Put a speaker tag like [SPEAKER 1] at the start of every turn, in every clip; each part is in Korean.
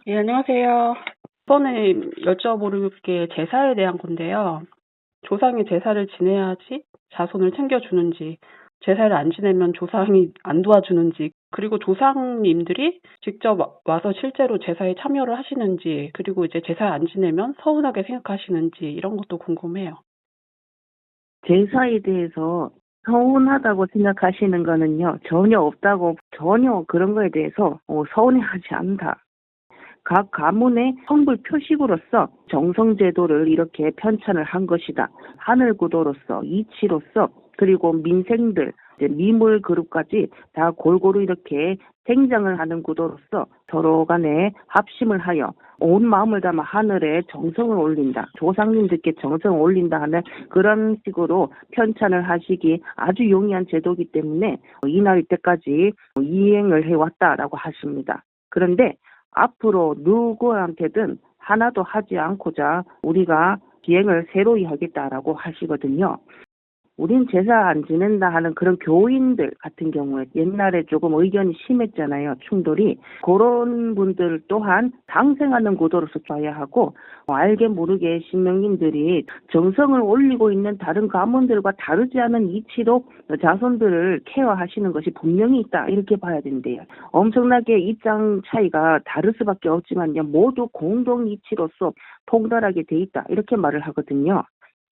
[SPEAKER 1] 예, 안녕하세요. 이번에 여쭤볼 게 제사에 대한 건데요. 조상이 제사를 지내야지 자손을 챙겨주는지, 제사를 안 지내면 조상이 안 도와주는지, 그리고 조상님들이 직접 와서 실제로 제사에 참여를 하시는지, 그리고 이제 제사 안 지내면 서운하게 생각하시는지, 이런 것도 궁금해요.
[SPEAKER 2] 제사에 대해서 서운하다고 생각하시는 거는요, 전혀 없다고, 전혀 그런 거에 대해서 서운해하지 않는다. 각 가문의 성불 표식으로서 정성제도를 이렇게 편찬을 한 것이다. 하늘구도로서, 이치로서, 그리고 민생들, 이제 미물 그룹까지 다 골고루 이렇게 생장을 하는 구도로서 서로 간에 합심을 하여 온 마음을 담아 하늘에 정성을 올린다. 조상님들께 정성을 올린다 하는 그런 식으로 편찬을 하시기 아주 용이한 제도이기 때문에 이날 때까지 이행을 해왔다라고 하십니다. 그런데 앞으로 누구한테든 하나도 하지 않고자 우리가 비행을 새로이 하겠다라고 하시거든요. 우린 제사 안 지낸다 하는 그런 교인들 같은 경우에 옛날에 조금 의견이 심했잖아요. 충돌이. 그런 분들 또한 상생하는 구도로서 봐야 하고 알게 모르게 신명님들이 정성을 올리고 있는 다른 가문들과 다르지 않은 이치로 자손들을 케어하시는 것이 분명히 있다. 이렇게 봐야 된대요. 엄청나게 입장 차이가 다를 수밖에 없지만요. 모두 공동 이치로서 통달하게 돼 있다. 이렇게 말을 하거든요.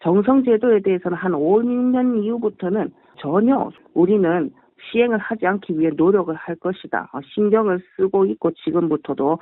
[SPEAKER 2] 정성제도에 대해서는 한 5, 6년 이후부터는 전혀 우리는 시행을 하지 않기 위해 노력을 할 것이다. 신경을 쓰고 있고 지금부터도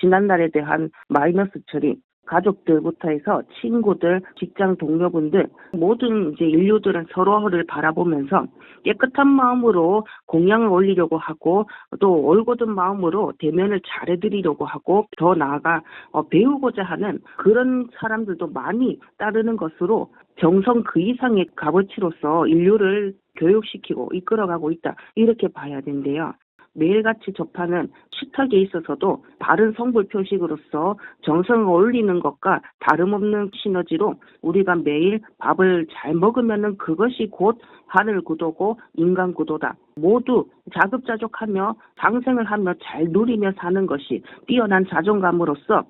[SPEAKER 2] 지난날에 대한 마이너스 처리, 가족들부터 해서 친구들, 직장 동료분들 모든 이제 인류들은 서로를 바라보면서 깨끗한 마음으로 공양을 올리려고 하고 또 올곧은 마음으로 대면을 잘해드리려고 하고 더 나아가 배우고자 하는 그런 사람들도 많이 따르는 것으로 정성 그 이상의 값어치로서 인류를 교육시키고 이끌어가고 있다. 이렇게 봐야 된대요. 매일같이 접하는 식탁에 있어서도 바른 성불 표식으로서 정성을 올리는 것과 다름없는 시너지로 우리가 매일 밥을 잘 먹으면은 그것이 곧 하늘 구도고 인간 구도다. 모두 자급자족하며 상생을 하며 잘 누리며 사는 것이 뛰어난 자존감으로서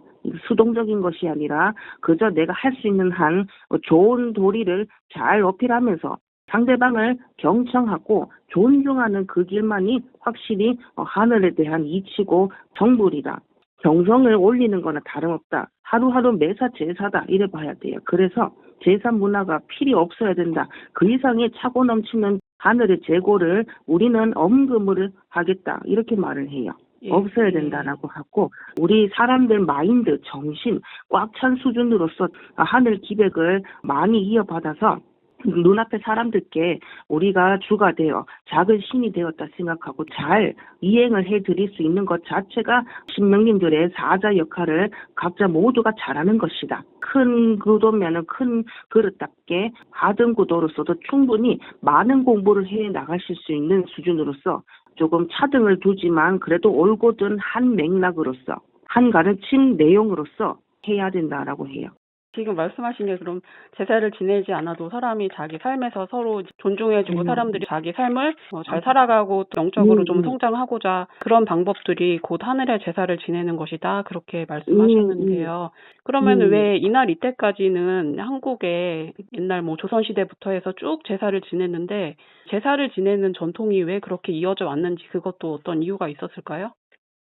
[SPEAKER 2] 수동적인 것이 아니라 그저 내가 할 수 있는 한 좋은 도리를 잘 어필하면서 상대방을 경청하고 존중하는 그 길만이 확실히 하늘에 대한 이치고 정불이다. 정성을 올리는 거나 다름없다. 하루하루 매사 제사다. 이래 봐야 돼요. 그래서 제사 문화가 필요 없어야 된다. 그 이상의 차고 넘치는 하늘의 재고를 우리는 엄금을 하겠다. 이렇게 말을 해요. 없어야 된다라고 하고 우리 사람들 마인드, 정신 꽉 찬 수준으로서 하늘 기백을 많이 이어받아서 눈앞의 사람들께 우리가 주가 되어 작은 신이 되었다 생각하고 잘 이행을 해드릴 수 있는 것 자체가 신명님들의 사자 역할을 각자 모두가 잘하는 것이다. 큰 구도면은 큰 그릇답게 하등 구도로서도 충분히 많은 공부를 해 나가실 수 있는 수준으로서 조금 차등을 두지만 그래도 올곧은 한 맥락으로서 한 가르침 내용으로서 해야 된다라고 해요.
[SPEAKER 1] 지금 말씀하신 게 그럼 제사를 지내지 않아도 사람이 자기 삶에서 서로 존중해주고 사람들이 자기 삶을 잘 살아가고 영적으로 좀 성장하고자 그런 방법들이 곧 하늘의 제사를 지내는 것이다. 그렇게 말씀하셨는데요. 그러면 왜 이날 이때까지는 한국에 옛날 조선시대부터 해서 쭉 제사를 지냈는데 제사를 지내는 전통이 왜 그렇게 이어져 왔는지 그것도 어떤 이유가 있었을까요?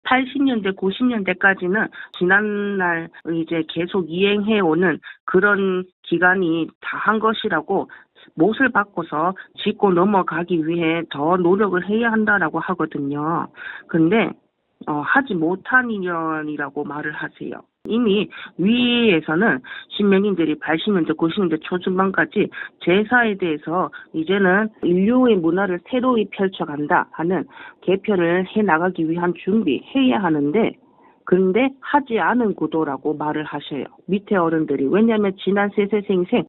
[SPEAKER 2] 80년대, 90년대까지는 지난날 이제 계속 이행해오는 그런 기간이 다 한 것이라고 못을 바꿔서 짚고 넘어가기 위해 더 노력을 해야 한다라고 하거든요. 근데 하지 못한 인연이라고 말을 하세요. 이미 위에서는 신명님들이 80년대, 90년대 초중반까지 제사에 대해서 이제는 인류의 문화를 새로이 펼쳐간다 하는 개편을 해나가기 위한 준비해야 하는데 그런데 하지 않은 구도라고 말을 하셔요. 밑에 어른들이. 왜냐하면 지난 세세생생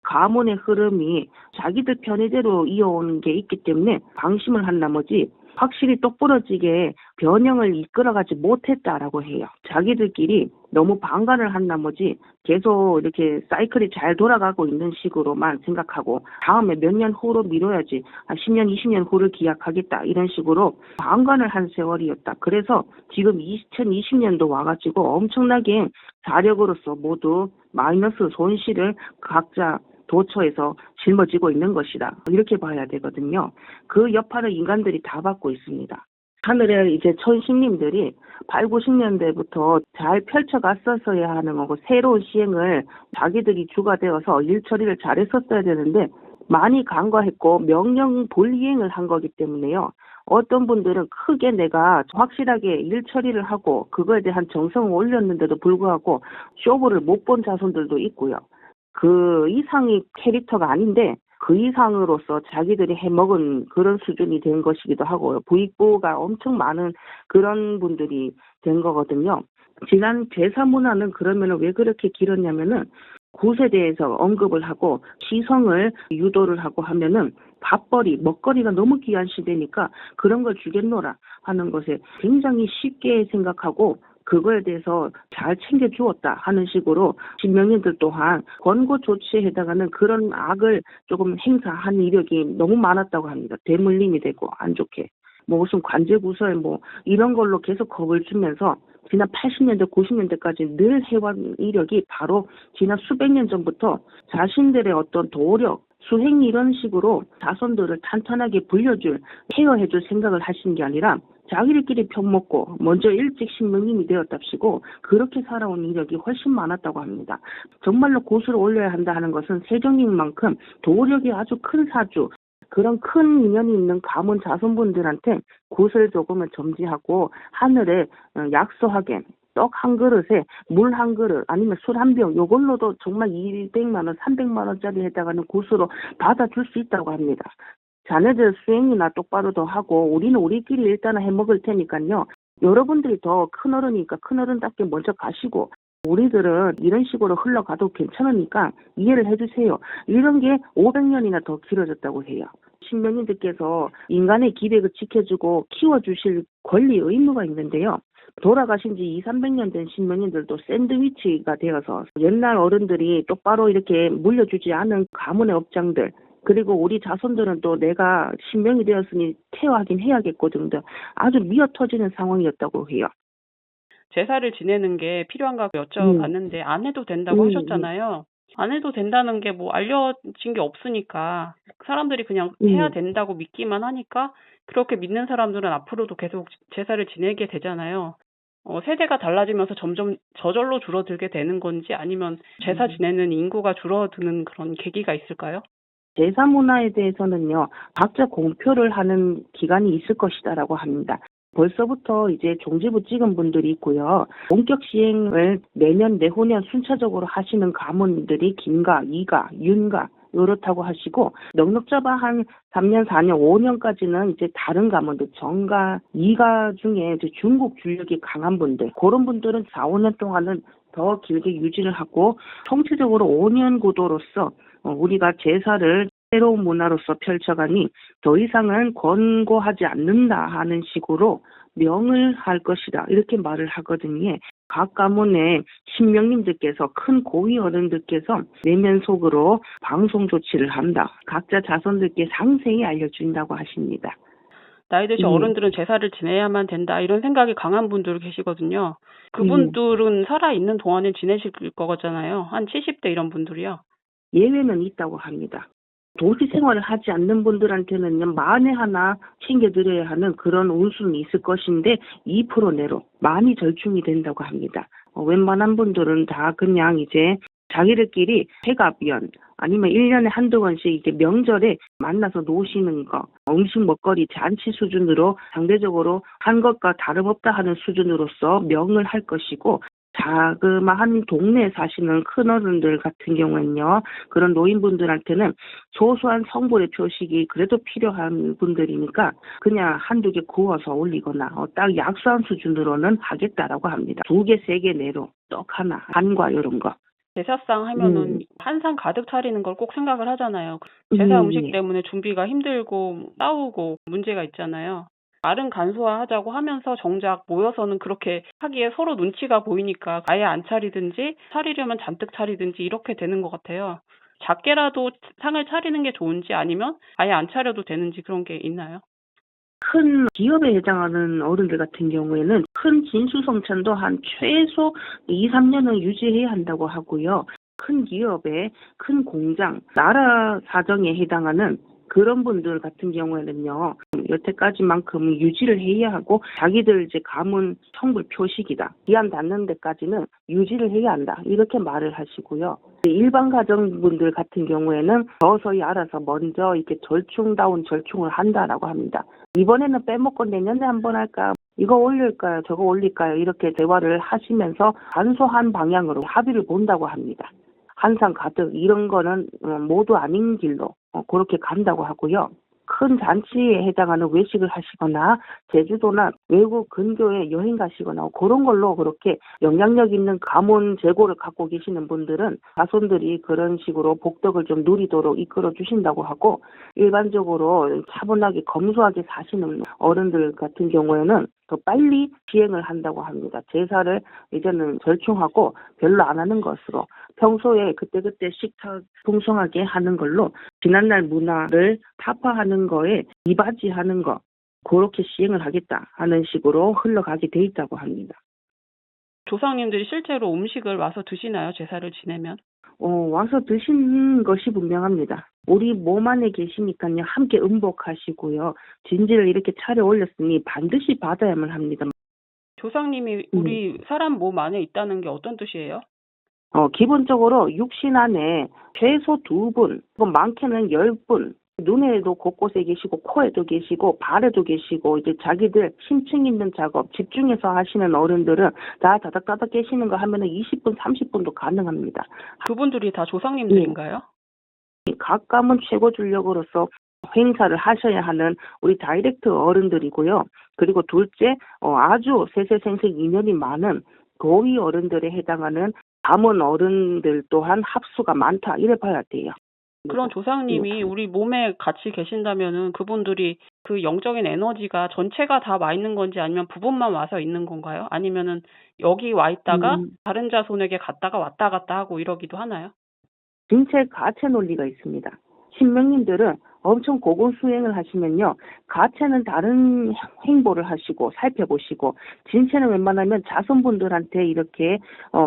[SPEAKER 2] 가문의 흐름이 자기들 편의대로 이어오는 게 있기 때문에 방심을 한 나머지 확실히 똑부러지게 변형을 이끌어가지 못했다라고 해요. 자기들끼리 너무 방관을 한 나머지 계속 이렇게 사이클이 잘 돌아가고 있는 식으로만 생각하고 다음에 몇 년 후로 미뤄야지, 10년, 20년 후를 기약하겠다 이런 식으로 방관을 한 세월이었다. 그래서 지금 2020년도 와가지고 엄청나게 자력으로서 모두 마이너스 손실을 각자 도처에서 짊어지고 있는 것이다. 이렇게 봐야 되거든요. 그 여파를 인간들이 다 받고 있습니다. 하늘에 이제 천신님들이 8, 90년대부터 잘 펼쳐갔었어야 하는 거고 새로운 시행을 자기들이 주가 되어서 일 처리를 잘했었어야 되는데 많이 간과했고 명령 불이행을 한 거기 때문에요. 어떤 분들은 크게 내가 확실하게 일 처리를 하고 그거에 대한 정성을 올렸는데도 불구하고 쇼부를 못 본 자손들도 있고요. 그 이상의 캐릭터가 아닌데 그 이상으로서 자기들이 해먹은 그런 수준이 된 것이기도 하고요. 부익부가 엄청 많은 그런 분들이 된 거거든요. 지난 제사 문화는 그러면 왜 그렇게 길었냐면은 굿에 대해서 언급을 하고 시성을 유도를 하고 하면은 밥벌이, 먹거리가 너무 귀한 시대니까 그런 걸 주겠노라 하는 것에 굉장히 쉽게 생각하고 그거에 대해서 잘 챙겨주었다 하는 식으로 신명인들 또한 권고 조치에 해당하는 그런 악을 조금 행사한 이력이 너무 많았다고 합니다. 대물림이 되고 안 좋게. 뭐 무슨 관제구설 뭐 이런 걸로 계속 겁을 주면서 지난 80년대, 90년대까지 늘 해온 이력이 바로 지난 수백 년 전부터 자신들의 어떤 도력, 수행 이런 식으로 자손들을 탄탄하게 불려줄, 케어해줄 생각을 하신 게 아니라 자기들끼리 편먹고 먼저 일찍 신명님이 되었답시고 그렇게 살아온 이력이 훨씬 많았다고 합니다. 정말로 고수를 올려야 한다 하는 것은 세종님만큼 도력이 아주 큰 사주, 그런 큰 인연이 있는 가문 자손분들한테 굿을 조금은 점지하고 하늘에 약소하게 떡 한 그릇에 물 한 그릇 아니면 술 한 병 요걸로도 정말 200만 원, 300만 원짜리 해당하는 굿으로 받아줄 수 있다고 합니다. 자네들 수행이나 똑바로 더 하고 우리는 우리끼리 일단은 해먹을 테니까요. 여러분들이 더 큰어른이니까 큰어른답게 먼저 가시고 우리들은 이런 식으로 흘러가도 괜찮으니까 이해를 해주세요. 이런 게 500년이나 더 길어졌다고 해요. 신명님들께서 인간의 기백을 지켜주고 키워주실 권리 의무가 있는데요. 돌아가신 지 2, 300년 된 신명님들도 샌드위치가 되어서 옛날 어른들이 똑바로 이렇게 물려주지 않은 가문의 업장들 그리고 우리 자손들은 또 내가 신명이 되었으니 케어하긴 해야겠거든 등 아주 미어터지는 상황이었다고 해요.
[SPEAKER 1] 제사를 지내는 게 필요한가 여쭤봤는데 안 해도 된다고 하셨잖아요. 안 해도 된다는 게 뭐 알려진 게 없으니까 사람들이 그냥 해야 된다고 믿기만 하니까 그렇게 믿는 사람들은 앞으로도 계속 제사를 지내게 되잖아요. 세대가 달라지면서 점점 저절로 줄어들게 되는 건지 아니면 제사 지내는 인구가 줄어드는 그런 계기가 있을까요?
[SPEAKER 2] 제사 문화에 대해서는요, 각자 공표를 하는 기간이 있을 것이다라고 합니다. 벌써부터 이제 종지부 찍은 분들이 있고요. 본격 시행을 내년, 내후년 순차적으로 하시는 가문들이 김가, 이가, 윤가, 이렇다고 하시고, 넉넉 잡아 한 3년, 4년, 5년까지는 이제 다른 가문들, 정가, 이가 중에 이제 중국 줄력이 강한 분들, 그런 분들은 4, 5년 동안은 더 길게 유지를 하고, 총체적으로 5년 구도로서 우리가 제사를 새로운 문화로서 펼쳐가니 더 이상은 권고하지 않는다 하는 식으로 명을 할 것이다. 이렇게 말을 하거든요. 각 가문의 신명님들께서 큰 고위 어른들께서 내면 속으로 방송 조치를 한다. 각자 자손들께 상세히 알려준다고 하십니다.
[SPEAKER 1] 나이 드신 어른들은 제사를 지내야만 된다 이런 생각이 강한 분들 계시거든요. 그분들은 살아있는 동안에 지내실 거잖아요. 한 70대 이런 분들이요.
[SPEAKER 2] 예외는 있다고 합니다. 도시 생활을 하지 않는 분들한테는 만에 하나 챙겨드려야 하는 그런 운수는 있을 것인데 2% 내로 많이 절충이 된다고 합니다. 웬만한 분들은 다 그냥 이제 자기들끼리 회갑연 아니면 1년에 한두 번씩 이렇게 명절에 만나서 노시는 거, 음식 먹거리 잔치 수준으로 상대적으로 한 것과 다름없다 하는 수준으로서 명을 할 것이고 자그마한 동네에 사시는 큰어른들 같은 경우는요. 그런 노인분들한테는 소소한 성불의 표식이 그래도 필요한 분들이니까 그냥 한두 개 구워서 올리거나 딱 약소한 수준으로는 하겠다라고 합니다. 2개, 3개 내로 떡 하나, 한과 이런 거.
[SPEAKER 1] 제사상 하면은 한상 가득 차리는 걸 꼭 생각을 하잖아요. 제사 음식 때문에 준비가 힘들고 싸우고 문제가 있잖아요. 말은 간소화하자고 하면서 정작 모여서는 그렇게 하기에 서로 눈치가 보이니까 아예 안 차리든지 차리려면 잔뜩 차리든지 이렇게 되는 것 같아요. 작게라도 상을 차리는 게 좋은지 아니면 아예 안 차려도 되는지 그런 게 있나요?
[SPEAKER 2] 큰 기업에 해당하는 어른들 같은 경우에는 큰 진수성찬도 한 최소 2, 3년은 유지해야 한다고 하고요. 큰 기업에 큰 공장, 나라 사정에 해당하는 그런 분들 같은 경우에는요, 여태까지만큼 유지를 해야 하고 자기들 이제 가문 성불 표식이다. 기한 닿는 데까지는 유지를 해야 한다. 이렇게 말을 하시고요. 일반 가정분들 같은 경우에는 서서히 알아서 먼저 이렇게 절충다운 절충을 한다라고 합니다. 이번에는 빼먹고 내년에 한번 할까? 이거 올릴까요? 저거 올릴까요? 이렇게 대화를 하시면서 간소한 방향으로 합의를 본다고 합니다. 한상 가득 이런 거는 모두 아닌 길로 그렇게 간다고 하고요. 큰 잔치에 해당하는 외식을 하시거나 제주도나 외국 근교에 여행 가시거나 그런 걸로 그렇게 영향력 있는 가문 재고를 갖고 계시는 분들은 자손들이 그런 식으로 복덕을 좀 누리도록 이끌어 주신다고 하고, 일반적으로 차분하게 검소하게 사시는 어른들 같은 경우에는 더 빨리 시행을 한다고 합니다. 제사를 이제는 절충하고 별로 안 하는 것으로 평소에 그때그때 식사 풍성하게 하는 걸로 지난날 문화를 타파하는 거에 이바지하는 거 그렇게 시행을 하겠다 하는 식으로 흘러가게 돼 있다고 합니다.
[SPEAKER 1] 조상님들이 실제로 음식을 와서 드시나요? 제사를 지내면?
[SPEAKER 2] 와서 드시는 것이 분명합니다. 우리 몸 안에 계시니까요. 함께 음복하시고요. 진지를 이렇게 차려 올렸으니 반드시 받아야만 합니다.
[SPEAKER 1] 조상님이 우리 사람 몸 안에 있다는 게 어떤 뜻이에요?
[SPEAKER 2] 기본적으로 육신 안에 최소 2분, 많게는 10분, 눈에도 곳곳에 계시고, 코에도 계시고, 발에도 계시고, 이제 자기들 심층 있는 작업, 집중해서 하시는 어른들은 다 다닥다닥 계시는 거 하면은 20분, 30분도 가능합니다.
[SPEAKER 1] 그분들이 다 조상님들인가요?
[SPEAKER 2] 각 가문 최고 줄력으로서 행사를 하셔야 하는 우리 다이렉트 어른들이고요. 그리고 둘째, 아주 세세생생 인연이 많은 고위 어른들에 해당하는 가문 어른들 또한 합수가 많다 이래 봐야 돼요.
[SPEAKER 1] 그런 조상님이 우리 몸에 같이 계신다면은 그분들이 그 영적인 에너지가 전체가 다 와 있는 건지 아니면 부분만 와서 있는 건가요? 아니면은 여기 와 있다가 다른 자손에게 갔다가 왔다 갔다 하고 이러기도 하나요?
[SPEAKER 2] 진체 가체 논리가 있습니다. 신명님들은 엄청 고군 수행을 하시면요. 가체는 다른 행보를 하시고 살펴보시고, 진체는 웬만하면 자손분들한테 이렇게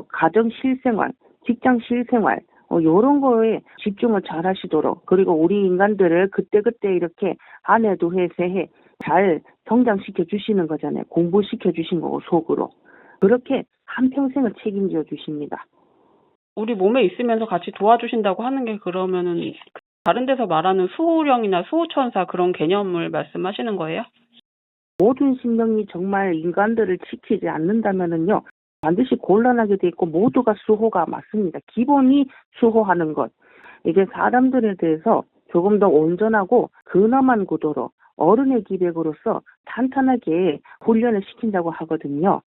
[SPEAKER 2] 가정 실생활, 직장 실생활 요런 거에 집중을 잘 하시도록, 그리고 우리 인간들을 그때그때 이렇게 한 해, 두 해, 세 해 잘 성장시켜 주시는 거잖아요. 공부시켜 주신 거고 속으로. 그렇게 한평생을 책임져 주십니다.
[SPEAKER 1] 우리 몸에 있으면서 같이 도와주신다고 하는 게 그러면은 다른 데서 말하는 수호령이나 수호천사 그런 개념을 말씀하시는 거예요?
[SPEAKER 2] 모든 신명이 정말 인간들을 지키지 않는다면은요, 반드시 곤란하게 돼 있고 모두가 수호가 맞습니다. 기본이 수호하는 것. 이게 사람들에 대해서 조금 더 온전하고 근엄한 구도로 어른의 기백으로서 탄탄하게 훈련을 시킨다고 하거든요.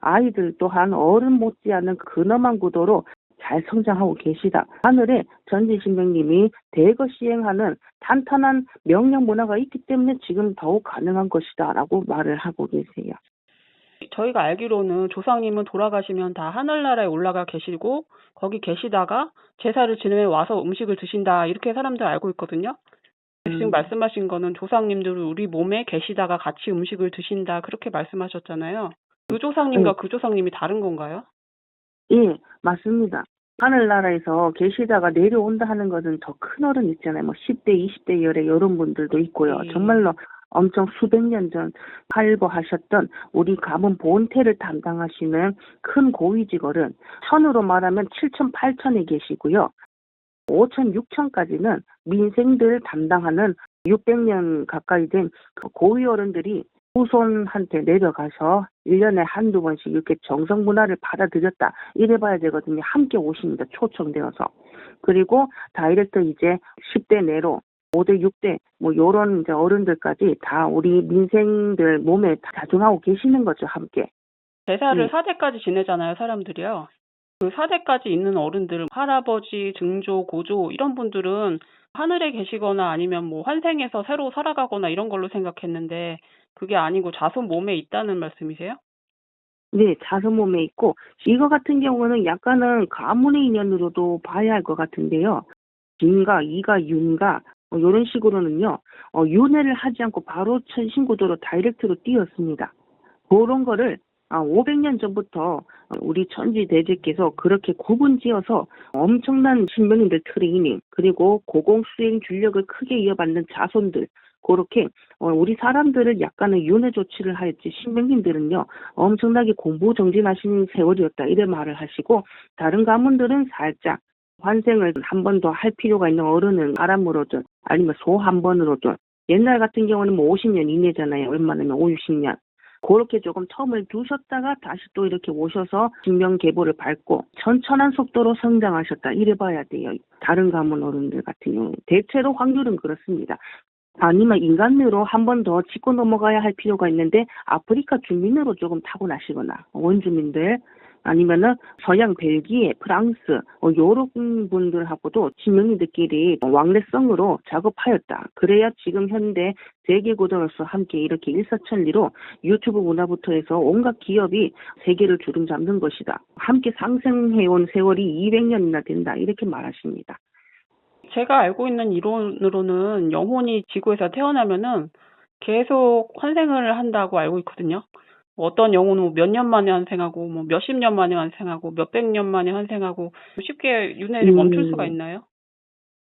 [SPEAKER 2] 아이들 또한 어른 못지않은 근엄한 구도로 잘 성장하고 계시다. 하늘에 전지신명님이 대거 시행하는 탄탄한 명령 문화가 있기 때문에 지금 더욱 가능한 것이다 라고 말을 하고 계세요.
[SPEAKER 1] 저희가 알기로는 조상님은 돌아가시면 다 하늘나라에 올라가 계시고 거기 계시다가 제사를 지내며 와서 음식을 드신다 이렇게 사람들 알고 있거든요. 지금 말씀하신 거는 조상님들은 우리 몸에 계시다가 같이 음식을 드신다 그렇게 말씀하셨잖아요. 그 조상님과 그 조상님이 다른 건가요?
[SPEAKER 2] 예, 맞습니다. 하늘나라에서 계시다가 내려온다 하는 것은 더 큰 어른 있잖아요. 뭐 10대, 20대 열의 이런 분들도 있고요. 정말로 엄청 수백 년 전 활보하셨던 우리 가문 본태를 담당하시는 큰 고위직 어른, 천으로 말하면 7천, 8천에 계시고요. 5천, 6천까지는 민생들 담당하는 600년 가까이 된 그 고위 어른들이 후손한테 내려가서 1년에 한두 번씩 이렇게 정성 문화를 받아들였다. 이래봐야 되거든요. 함께 오십니다. 초청되어서. 그리고 다이렉트 이제 10대 내로 5대, 6대 뭐 요런 이제 어른들까지 다 우리 민생들 몸에 자중하고 계시는 거죠. 함께.
[SPEAKER 1] 제사를 4대까지 지내잖아요. 사람들이요. 그 4대까지 있는 어른들, 할아버지, 증조, 고조 이런 분들은 하늘에 계시거나 아니면 뭐 환생해서 새로 살아가거나 이런 걸로 생각했는데 그게 아니고 자손 몸에 있다는 말씀이세요?
[SPEAKER 2] 네, 자손 몸에 있고 이거 같은 경우는 약간은 가문의 인연으로도 봐야 할 것 같은데요. 진가, 이가, 윤가 이런 식으로는요. 윤회를 하지 않고 바로 천신구도로 다이렉트로 띄었습니다. 그런 거를 500년 전부터 우리 천지대제께서 그렇게 구분지어서 엄청난 신명인들 트레이닝 그리고 고공수행 줄력을 크게 이어받는 자손들 그렇게 우리 사람들을 약간의 윤회 조치를 하였지 신명님들은요 엄청나게 공부 정진하신 세월이었다 이런 말을 하시고 다른 가문들은 살짝 환생을 한 번 더 할 필요가 있는 어른은 바람으로든 아니면 소 한 번으로든 옛날 같은 경우는 뭐 50년 이내잖아요. 웬만하면 5, 60년. 그렇게 조금 텀을 두셨다가 다시 또 이렇게 오셔서 신명계보를 밟고 천천한 속도로 성장하셨다. 이래 봐야 돼요. 다른 가문 어른들 같은 경우. 대체로 확률은 그렇습니다. 아니면 인간으로 한 번 더 짚고 넘어가야 할 필요가 있는데 아프리카 주민으로 조금 타고나시거나 원주민들 아니면은 서양 벨기에, 프랑스 요런 분들하고도 지명인들끼리 왕래성으로 작업하였다. 그래야 지금 현대 세계고도로서 함께 이렇게 일사천리로 유튜브 문화부터 해서 온갖 기업이 세계를 주름잡는 것이다. 함께 상생해온 세월이 200년이나 된다. 이렇게 말하십니다.
[SPEAKER 1] 제가 알고 있는 이론으로는 영혼이 지구에서 태어나면은 계속 환생을 한다고 알고 있거든요. 어떤 영혼은 뭐 몇 년 만에 환생하고, 뭐 몇십 년 만에 환생하고, 몇백 년 만에 환생하고, 쉽게 윤회를 멈출 수가 있나요?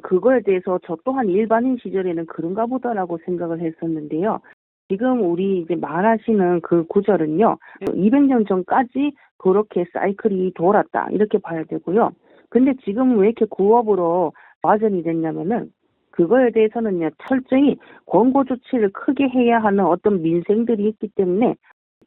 [SPEAKER 2] 그거에 대해서 저 또한 일반인 시절에는 그런가 보다라고 생각을 했었는데요. 지금 우리 이제 말하시는 그 구절은요, 200년 전까지 그렇게 사이클이 돌았다. 이렇게 봐야 되고요. 근데 지금 왜 이렇게 구업으로 와전이 됐냐면은, 그거에 대해서는요, 철저히 권고 조치를 크게 해야 하는 어떤 민생들이 있기 때문에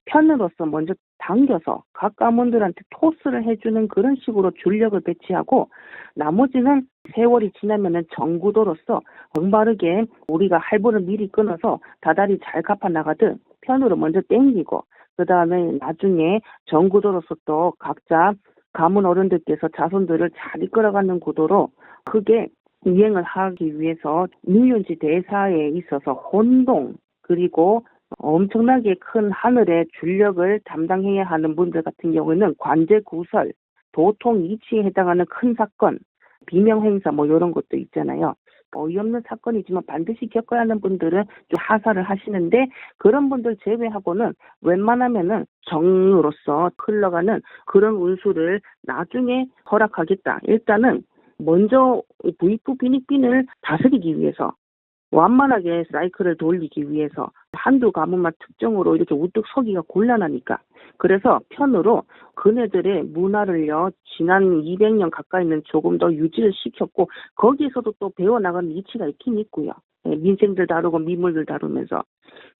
[SPEAKER 2] 편으로서 먼저 당겨서 각 가문들한테 토스를 해주는 그런 식으로 줄력을 배치하고 나머지는 세월이 지나면은 정구도로서 정바르게 우리가 할부를 미리 끊어서 다달이 잘 갚아 나가듯 편으로 먼저 땡기고 그 다음에 나중에 정구도로서 또 각자 가문 어른들께서 자손들을 잘 이끌어가는 구도로 크게 이행을 하기 위해서 유윤지 대사에 있어서 혼동 그리고 엄청나게 큰 하늘의 줄력을 담당해야 하는 분들 같은 경우에는 관제구설, 도통 이치에 해당하는 큰 사건, 비명행사 뭐 이런 것도 있잖아요. 어이없는 사건이지만 반드시 겪어야 하는 분들은 좀 하사를 하시는데 그런 분들 제외하고는 웬만하면은 정으로서 흘러가는 그런 운수를 나중에 허락하겠다. 일단은 먼저 부익부 빈익빈을 다스리기 위해서 완만하게 사이클을 돌리기 위해서 한두 가문만 특정으로 이렇게 우뚝 서기가 곤란하니까 그래서 편으로 그네들의 문화를요 지난 200년 가까이는 조금 더 유지를 시켰고 거기에서도 또 배워나가는 이치가 있긴 있고요. 민생들 다루고 미물들 다루면서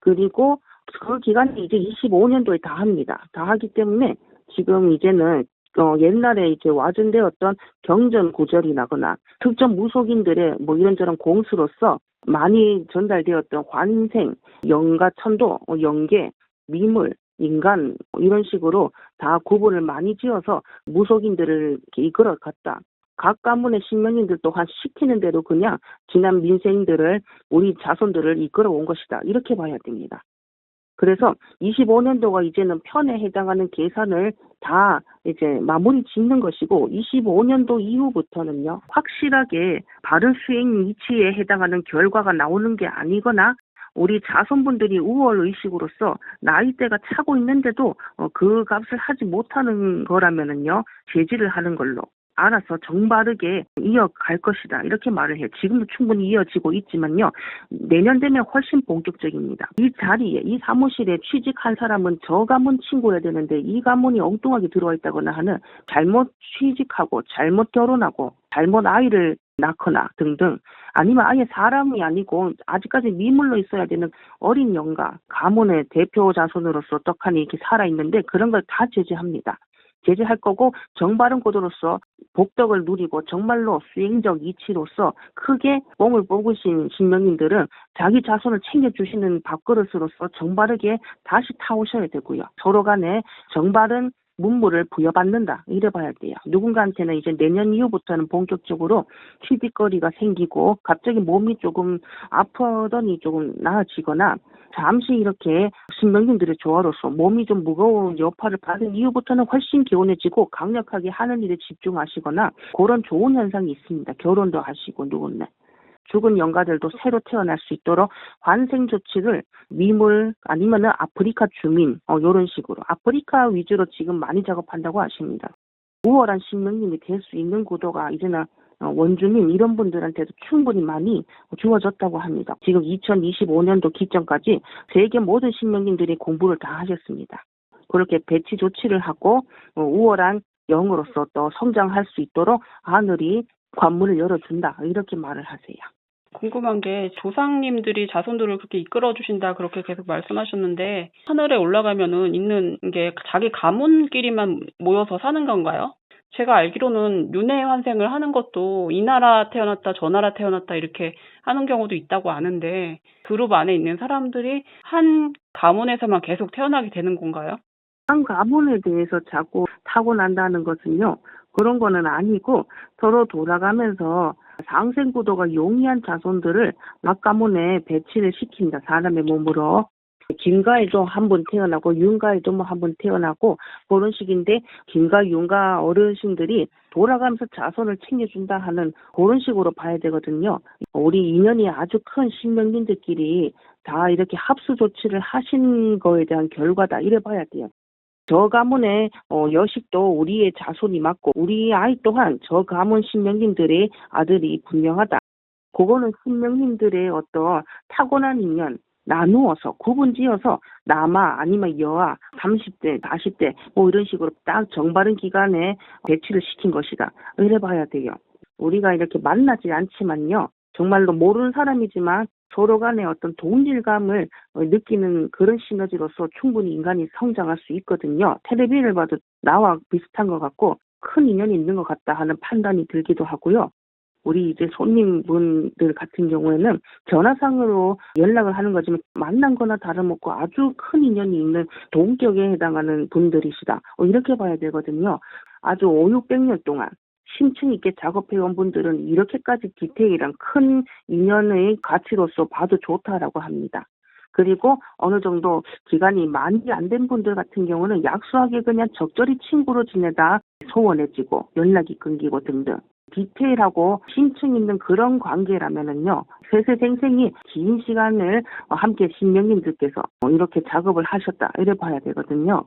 [SPEAKER 2] 그리고 그 기간이 이제 25년도에 다 합니다. 다 하기 때문에 지금 이제는 옛날에 이제 와전되었던 경전 구절이 나거나 특정 무속인들의 뭐 이런저런 공수로서 많이 전달되었던 환생, 영가, 천도, 영계, 미물, 인간 이런 식으로 다 구분을 많이 지어서 무속인들을 이렇게 이끌어갔다. 각 가문의 신명인들 또한 시키는 대로 그냥 지난 민생들을 우리 자손들을 이끌어온 것이다. 이렇게 봐야 됩니다. 그래서 25년도가 이제는 편에 해당하는 계산을 다 이제 마무리 짓는 것이고 25년도 이후부터는요. 확실하게 바른 수행 이치에 해당하는 결과가 나오는 게 아니거나 우리 자손분들이 우월의식으로서 나이대가 차고 있는데도 그 값을 하지 못하는 거라면은요. 제지를 하는 걸로. 알아서 정바르게 이어갈 것이다. 이렇게 말을 해요. 지금도 충분히 이어지고 있지만요. 내년 되면 훨씬 본격적입니다. 이 자리에 이 사무실에 취직한 사람은 저 가문 친구여야 되는데 이 가문이 엉뚱하게 들어와 있다거나 하는 잘못 취직하고 잘못 결혼하고 잘못 아이를 낳거나 등등 아니면 아예 사람이 아니고 아직까지 미물로 있어야 되는 어린 영가 가문의 대표 자손으로서 떡하니 이렇게 살아있는데 그런 걸 다 제재합니다. 제재할 거고 정바른 고도로서 복덕을 누리고 정말로 수행적 이치로서 크게 뽕을 뽑으신 신명인들은 자기 자손을 챙겨주시는 밥그릇으로서 정바르게 다시 타오셔야 되고요. 서로 간에 정바른 문물을 부여받는다. 이래 봐야 돼요. 누군가한테는 이제 내년 이후부터는 본격적으로 취직거리가 생기고 갑자기 몸이 조금 아프더니 조금 나아지거나 잠시 이렇게 신명님들의 조화로서 몸이 좀 무거운 여파를 받은 이후부터는 훨씬 개운해지고 강력하게 하는 일에 집중하시거나 그런 좋은 현상이 있습니다. 결혼도 하시고 누구는. 죽은 영가들도 새로 태어날 수 있도록 환생 조치를 미물 아니면은 아프리카 주민 이런 식으로 아프리카 위주로 지금 많이 작업한다고 하십니다. 우월한 신명님이 될 수 있는 구도가 이제는 원주민 이런 분들한테도 충분히 많이 주어졌다고 합니다. 지금 2025년도 기점까지 세계 모든 신명님들이 공부를 다 하셨습니다. 그렇게 배치 조치를 하고 우월한 영으로서 또 성장할 수 있도록 하늘이 관문을 열어준다 이렇게 말을 하세요.
[SPEAKER 1] 궁금한 게 조상님들이 자손들을 그렇게 이끌어 주신다 그렇게 계속 말씀하셨는데 하늘에 올라가면은 있는 게 자기 가문끼리만 모여서 사는 건가요? 제가 알기로는 윤회 환생을 하는 것도 이 나라 태어났다 저 나라 태어났다 이렇게 하는 경우도 있다고 아는데 그룹 안에 있는 사람들이 한 가문에서만 계속 태어나게 되는 건가요?
[SPEAKER 2] 한 가문에 대해서 자꾸 타고난다는 것은요. 그런 거는 아니고 서로 돌아가면서 상생구도가 용이한 자손들을 각 가문에 배치를 시킵니다. 사람의 몸으로. 김가에도 한 번 태어나고 윤가에도 뭐 한 번 태어나고 그런 식인데 김가 윤가 어르신들이 돌아가면서 자손을 챙겨준다 하는 그런 식으로 봐야 되거든요. 우리 인연이 아주 큰 신명님들끼리 다 이렇게 합수 조치를 하신 거에 대한 결과다 이래 봐야 돼요. 저 가문의 여식도 우리의 자손이 맞고 우리 아이 또한 저 가문 신명님들의 아들이 분명하다. 그거는 신명님들의 어떤 타고난 인연 나누어서 구분지어서 남아 아니면 여아 30대 40대 뭐 이런 식으로 딱 정바른 기간에 배치를 시킨 것이다. 이래 봐야 돼요. 우리가 이렇게 만나지 않지만요. 정말로 모르는 사람이지만 서로 간의 어떤 동질감을 느끼는 그런 시너지로서 충분히 인간이 성장할 수 있거든요. 텔레비를 봐도 나와 비슷한 것 같고 큰 인연이 있는 것 같다 하는 판단이 들기도 하고요. 우리 이제 손님분들 같은 경우에는 전화상으로 연락을 하는 거지만 만난 거나 다름없고 아주 큰 인연이 있는 동격에 해당하는 분들이시다. 이렇게 봐야 되거든요. 아주 5,600년 동안 심층 있게 작업해온 분들은 이렇게까지 디테일한 큰 인연의 가치로서 봐도 좋다라고 합니다. 그리고 어느 정도 기간이 많이 안 된 분들 같은 경우는 약소하게 그냥 적절히 친구로 지내다 소원해지고 연락이 끊기고 등등. 디테일하고 심층 있는 그런 관계라면은요, 세세생생히 긴 시간을 함께 신명님들께서 이렇게 작업을 하셨다, 이래 봐야 되거든요.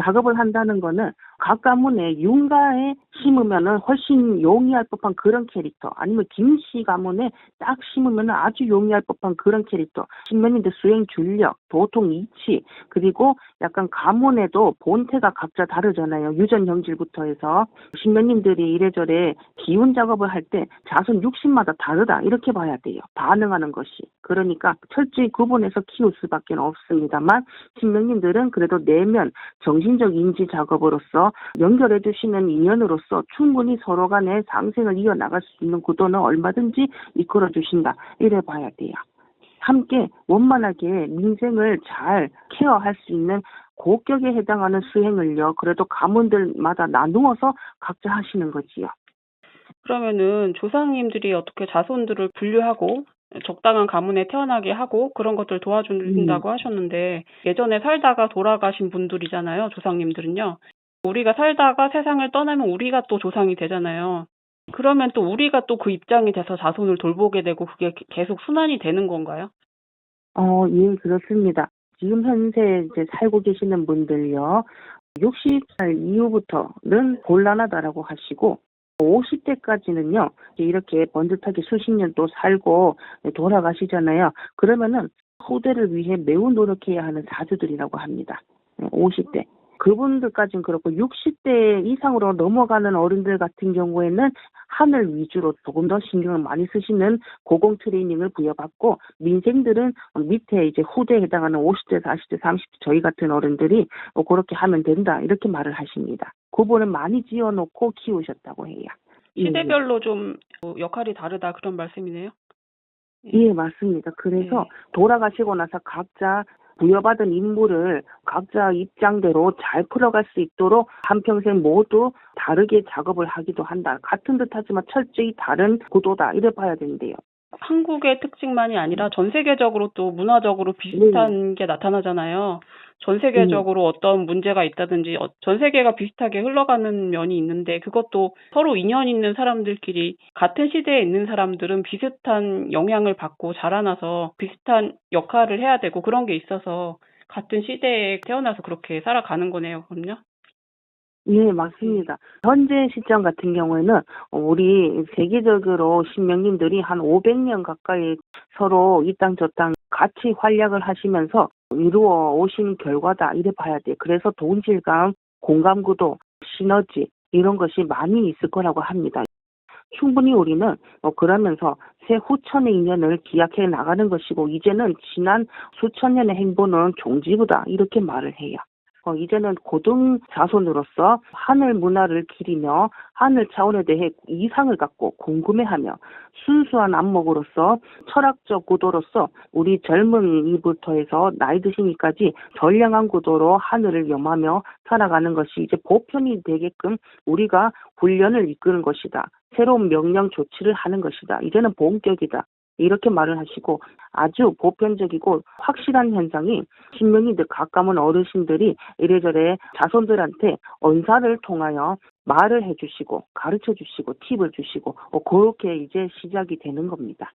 [SPEAKER 2] 작업을 한다는 거는 각 가문의 윤가에 심으면은 훨씬 용이할 법한 그런 캐릭터, 아니면 김씨 가문에 딱 심으면은 아주 용이할 법한 그런 캐릭터, 신명님들 수행 줄력, 도통 이치, 그리고 약간 가문에도 본태가 각자 다르잖아요. 유전 형질부터 해서 신명님들이 이래저래 기운 작업을 할 때 자손 60마다 다르다 이렇게 봐야 돼요. 반응하는 것이. 그러니까 철저히 구분해서 키울 수밖에 없습니다만 신명님들은 그래도 내면 정신적 인지 작업으로서 연결해 주시는 인연으로서 충분히 서로 간의 상생을 이어나갈 수 있는 구도는 얼마든지 이끌어 주신다. 이래 봐야 돼요. 함께 원만하게 민생을 잘 케어할 수 있는 고격에 해당하는 수행을요. 그래도 가문들마다 나누어서 각자 하시는 거지요.
[SPEAKER 1] 그러면은 조상님들이 어떻게 자손들을 분류하고 적당한 가문에 태어나게 하고 그런 것들 도와준다고 하셨는데 예전에 살다가 돌아가신 분들이잖아요. 조상님들은요. 우리가 살다가 세상을 떠나면 우리가 또 조상이 되잖아요. 그러면 또 우리가 또 그 입장이 돼서 자손을 돌보게 되고 그게 계속 순환이 되는 건가요?
[SPEAKER 2] 예, 그렇습니다. 지금 현재 이제 살고 계시는 분들요. 60살 이후부터는 곤란하다라고 하시고 50대까지는요. 이렇게 번듯하게 수십 년 또 살고 돌아가시잖아요. 그러면은 후대를 위해 매우 노력해야 하는 사주들이라고 합니다. 50대. 그분들까지는 그렇고 60대 이상으로 넘어가는 어른들 같은 경우에는 하늘 위주로 조금 더 신경을 많이 쓰시는 고공 트레이닝을 부여받고 민생들은 밑에 이제 후대에 해당하는 50대, 40대, 30대 저희 같은 어른들이 그렇게 하면 된다 이렇게 말을 하십니다. 그분은 많이 지어놓고 키우셨다고 해요.
[SPEAKER 1] 시대별로 좀 역할이 다르다 그런 말씀이네요.
[SPEAKER 2] 예, 맞습니다. 그래서 돌아가시고 나서 각자 부여받은 임무를 각자 입장대로 잘 풀어갈 수 있도록 한평생 모두 다르게 작업을 하기도 한다. 같은 듯 하지만 철저히 다른 구도다. 이래 봐야 된대요.
[SPEAKER 1] 한국의 특징만이 아니라 전 세계적으로 또 문화적으로 비슷한 게 나타나잖아요. 전 세계적으로 어떤 문제가 있다든지 전 세계가 비슷하게 흘러가는 면이 있는데 그것도 서로 인연 있는 사람들끼리 같은 시대에 있는 사람들은 비슷한 영향을 받고 자라나서 비슷한 역할을 해야 되고 그런 게 있어서 같은 시대에 태어나서 그렇게 살아가는 거네요, 그럼요?
[SPEAKER 2] 예, 맞습니다. 현재 시점 같은 경우에는 우리 세계적으로 신명님들이 한 500년 가까이 서로 이 땅 저 땅 같이 활약을 하시면서 이루어 오신 결과다 이래 봐야 돼요. 그래서 동질감, 공감구도, 시너지 이런 것이 많이 있을 거라고 합니다. 충분히 우리는 그러면서 새 후천의 인연을 기약해 나가는 것이고 이제는 지난 수천 년의 행보는 종지부다 이렇게 말을 해요. 이제는 고등 자손으로서 하늘 문화를 기리며 하늘 차원에 대해 이상을 갖고 궁금해하며 순수한 안목으로서 철학적 구도로서 우리 젊은이부터 해서 나이 드시니까지 선량한 구도로 하늘을 염하며 살아가는 것이 이제 보편이 되게끔 우리가 훈련을 이끄는 것이다. 새로운 명령 조치를 하는 것이다. 이제는 본격이다. 이렇게 말을 하시고 아주 보편적이고 확실한 현상이 신명이들 가까운 어르신들이 이래저래 자손들한테 언사를 통하여 말을 해주시고 가르쳐 주시고 팁을 주시고 그렇게 이제 시작이 되는 겁니다.